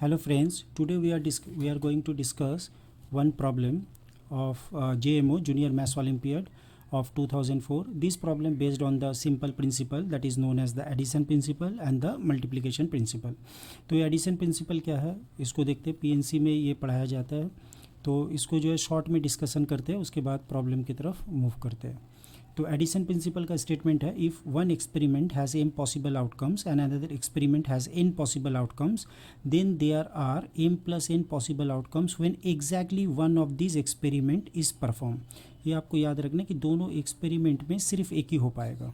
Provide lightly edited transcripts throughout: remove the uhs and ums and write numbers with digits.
Hello friends, today we are going to discuss one problem of JMO Junior Maths Olympiad of 2004. This problem based on the simple principle that is known as the addition principle and the multiplication principle. तो ये addition principle क्या है इसको देखते हैं, PNC में ये पढ़ाया जाता है, तो इसको जो है शॉर्ट में डिस्कशन करते हैं, उसके बाद प्रॉब्लम की तरफ मूव करते हैं। तो एडिशन प्रिंसिपल का स्टेटमेंट है, if one experiment has m possible outcomes and another experiment has n possible outcomes, then there are m plus n possible outcomes when exactly one of this experiment is perform. ये आपको याद रखना कि दोनों experiment में सिर्फ एक ही हो पाएगा।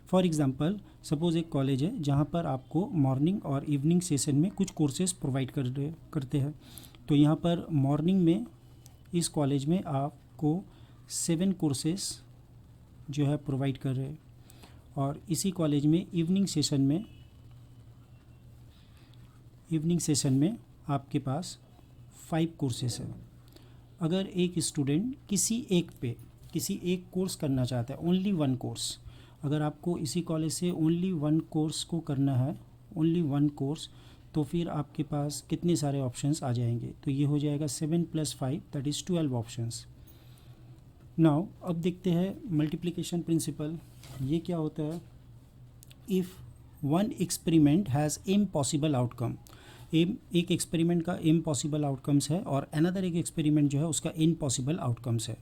फॉर एग्जाम्पल, सपोज़ एक कॉलेज है जहाँ पर आपको मॉर्निंग और इवनिंग सेशन में कुछ कोर्सेज प्रोवाइड करते हैं। तो यहाँ पर मॉर्निंग में इस कॉलेज में आपको 7 कोर्सेज जो है प्रोवाइड कर रहे हैं, और इसी कॉलेज में इवनिंग सेशन में आपके पास 5 कोर्सेस है। अगर एक स्टूडेंट किसी एक कोर्स करना चाहता है, ओनली वन कोर्स, अगर आपको इसी कॉलेज से ओनली वन कोर्स को करना है, ओनली वन कोर्स, तो फिर आपके पास कितने सारे ऑप्शंस आ जाएंगे। तो ये हो जाएगा 7 + 5 दैट इज़ 12 ऑप्शंस। नाउ अब देखते हैं मल्टीप्लिकेशन प्रिंसिपल। ये क्या होता है, if one experiment has m possible outcome, एक एक्सपेरिमेंट का m पॉसिबल आउटकम्स है और अनदर एक एक्सपेरिमेंट जो है उसका n पॉसिबल आउटकम्स है।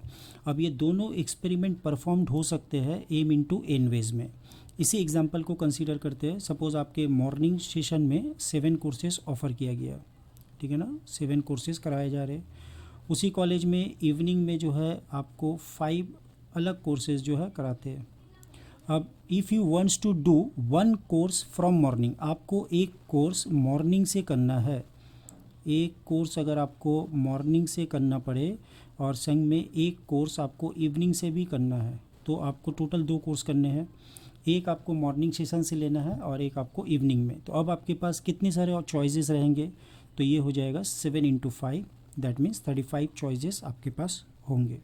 अब ये दोनों एक्सपेरिमेंट परफॉर्म्ड हो सकते हैं m × n वेज में। इसी एग्जांपल को कंसीडर करते हैं। सपोज़ आपके मॉर्निंग सेशन में 7 कोर्सेज ऑफ़र किया गया, ठीक है ना, 7 कोर्सेज कराए जा रहे। उसी कॉलेज में इवनिंग में जो है आपको 5 अलग कोर्सेज जो है कराते हैं। अब if you wants to do one course from morning, आपको एक कोर्स मॉर्निंग से करना है। एक कोर्स अगर आपको मॉर्निंग से करना पड़े और संग में एक कोर्स आपको इवनिंग से भी करना है, तो आपको टोटल 2 कोर्स करने हैं। एक आपको मॉर्निंग सेशन से लेना है और एक आपको इवनिंग में। तो अब आपके पास कितने सारे और चॉइसेस रहेंगे, तो ये हो जाएगा 7 × 5 दैट मीन्स 35 चॉइसेस आपके पास होंगे।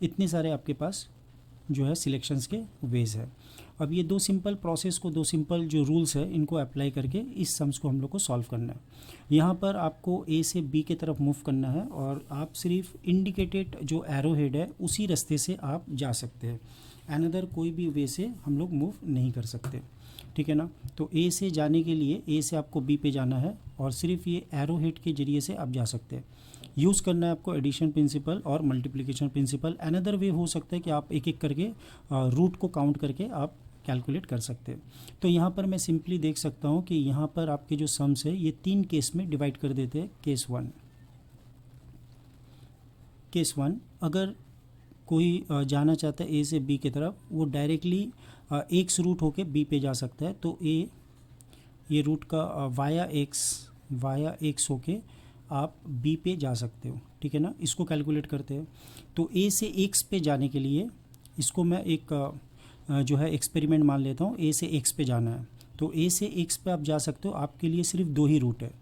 इतने सारे आपके पास जो है सिलेक्शंस के वेज है। अब ये 2 सिंपल प्रोसेस को, 2 सिंपल जो रूल्स है, इनको अप्लाई करके इस सम्स को हम लोग को सॉल्व करना है। यहाँ पर आपको ए से बी की तरफ मूव करना है और आप सिर्फ इंडिकेटेड जो एरो हेड है उसी रास्ते से आप जा सकते हैं। अनदर कोई भी वे से हम लोग मूव नहीं कर सकते, ठीक है ना। तो ए से जाने के लिए ए से आपको बी पे जाना है और सिर्फ ये एरो हेड के जरिए से आप जा सकते हैं। यूज़ करना है आपको एडिशन प्रिंसिपल और मल्टीप्लिकेशन प्रिंसिपल। अनदर वे हो सकता है कि आप एक एक करके रूट को काउंट करके आप कैलकुलेट कर सकते हैं। तो यहाँ पर मैं सिंपली देख सकता हूँ कि यहाँ पर आपके जो सम्स है ये 3 केस में डिवाइड कर देते हैं। केस वन, अगर कोई जाना चाहता है ए से बी की तरफ, वो डायरेक्टली एक रूट होके बी पे जा सकता है। तो ये रूट का वाया एक्स होके आप बी पे जा सकते हो, ठीक है ना। इसको कैलकुलेट करते हैं। तो ए से एक्स पे जाने के लिए इसको मैं एक जो है एक्सपेरिमेंट मान लेता हूँ। ए से एक्स पे जाना है, तो ए से एक्स पे आप जा सकते हो। आपके लिए सिर्फ 2 ही रूट है,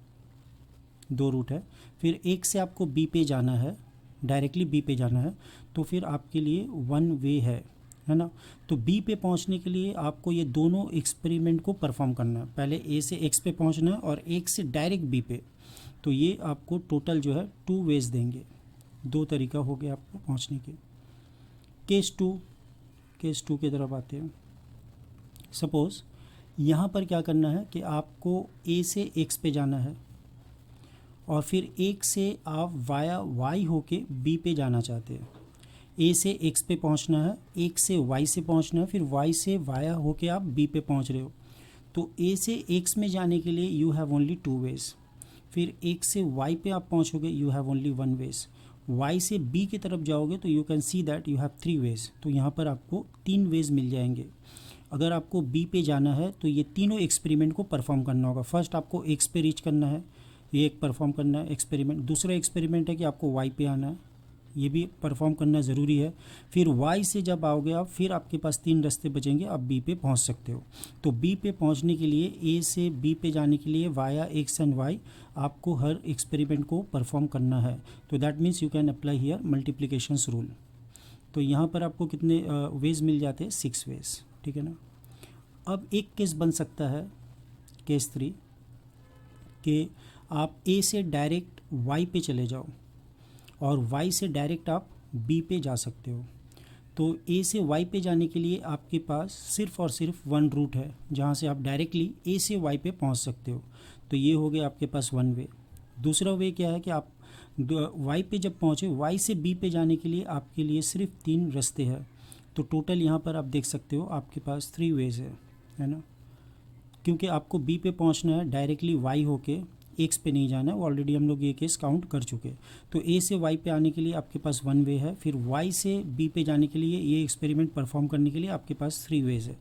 2 रूट है। फिर एक से आपको बी पे जाना है, डायरेक्टली बी पे जाना है, तो फिर आपके लिए 1 वे है ना। तो बी पे पहुंचने के लिए आपको ये दोनों एक्सपेरिमेंट को परफॉर्म करना है। पहले ए से एक्स पे पहुंचना है और एक से डायरेक्ट बी पे। तो ये आपको टोटल जो है 2 वेज देंगे, 2 तरीका हो गया आपको पहुंचने के। केस टू की तरफ आते हैं। सपोज़ यहाँ पर क्या करना है कि आपको ए से एक्स पे जाना है और फिर एक से आप वाया वाई होके बी पे जाना चाहते हैं। ए से एक्स पे पहुंचना है, एक से वाई से पहुंचना है, फिर वाई से वाया होके आप बी पे पहुंच रहे हो। तो ए से एक्स में जाने के लिए यू हैव ओनली 2 वेज। फिर एक से वाई पे आप पहुंचोगे, you have only 1 ways. Y से बी की तरफ जाओगे तो you can see that you have 3 ways. तो यहाँ पर आपको 3 वेज मिल जाएंगे। अगर आपको बी पे जाना है तो ये तीनों एक्सपेरिमेंट को परफॉर्म करना होगा। फर्स्ट आपको एक्स पे रीच करना है, ये एक परफॉर्म करना है एक्सपेरिमेंट। दूसरा एक्सपेरिमेंट है कि आपको वाई पे आना है, ये भी परफॉर्म करना ज़रूरी है। फिर वाई से जब आओगे आप, फिर आपके पास 3 रास्ते बचेंगे, आप बी पे पहुंच सकते हो। तो बी पे पहुंचने के लिए, ए से बी पे जाने के लिए वाया एक्स एंड वाई आपको हर एक्सपेरिमेंट को परफॉर्म करना है। तो that means you can apply here multiplications rule. तो यहाँ पर आपको कितने वेज मिल जाते हैं, 6 वेज, ठीक है ना। अब एक केस बन सकता है, केस 3, कि आप ए से डायरेक्ट वाई पे चले जाओ और वाई से डायरेक्ट आप बी पे जा सकते हो। तो ए से वाई पे जाने के लिए आपके पास सिर्फ और सिर्फ वन रूट है जहाँ से आप डायरेक्टली ए से वाई पे पहुँच सकते हो। तो ये हो गया आपके पास वन वे। दूसरा वे क्या है कि आप वाई पे जब पहुँचे, वाई से बी पे जाने के लिए आपके लिए सिर्फ 3 रास्ते हैं। तो टोटल यहाँ पर आप देख सकते हो आपके पास 3 वेज है ना, क्योंकि आपको बी पे पहुँचना है डायरेक्टली वाई होके, एक्स पे नहीं जाना है। ऑलरेडी हम लोग ये केस काउंट कर चुके। तो ए से वाई पे आने के लिए आपके पास वन वे है, फिर वाई से बी पे जाने के लिए ये एक्सपेरिमेंट परफॉर्म करने के लिए आपके पास 3 वेज है।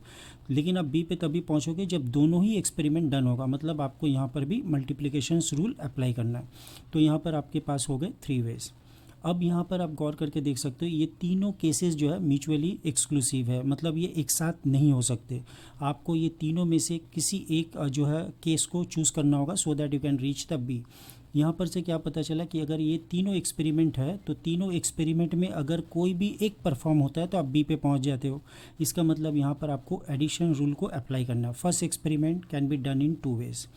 लेकिन आप बी पे तभी पहुंचोगे जब दोनों ही एक्सपेरिमेंट डन होगा, मतलब आपको यहाँ पर भी मल्टीप्लिकेशंस रूल अप्लाई करना है। तो यहाँ पर आपके पास हो गए 3 वेज। अब यहाँ पर आप गौर करके देख सकते हो ये तीनों केसेस जो है म्यूचुअली एक्सक्लूसिव है, मतलब ये एक साथ नहीं हो सकते। आपको ये तीनों में से किसी एक जो है केस को चूज़ करना होगा so that you can reach the B. यहाँ पर से क्या पता चला कि अगर ये तीनों एक्सपेरिमेंट है तो तीनों एक्सपेरिमेंट में अगर कोई भी एक परफॉर्म होता है तो आप बी पे पहुँच जाते हो। इसका मतलब यहाँ पर आपको एडिशन रूल को अप्लाई करना है। First experiment can be done in 2 ways,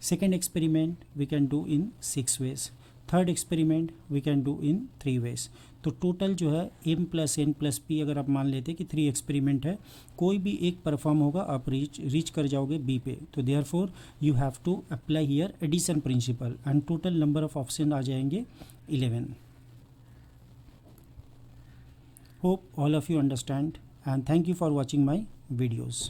second experiment we can do in 6 ways, third experiment we can do in 3 ways. तो टोटल जो है m plus n plus p, अगर आप मान लेते कि 3 एक्सपेरिमेंट है, कोई भी एक परफॉर्म होगा आप रीच कर जाओगे b पे। तो therefore you have to apply here addition principle and total number of option आ जाएंगे 11। Hope all of you understand and thank you for watching my videos.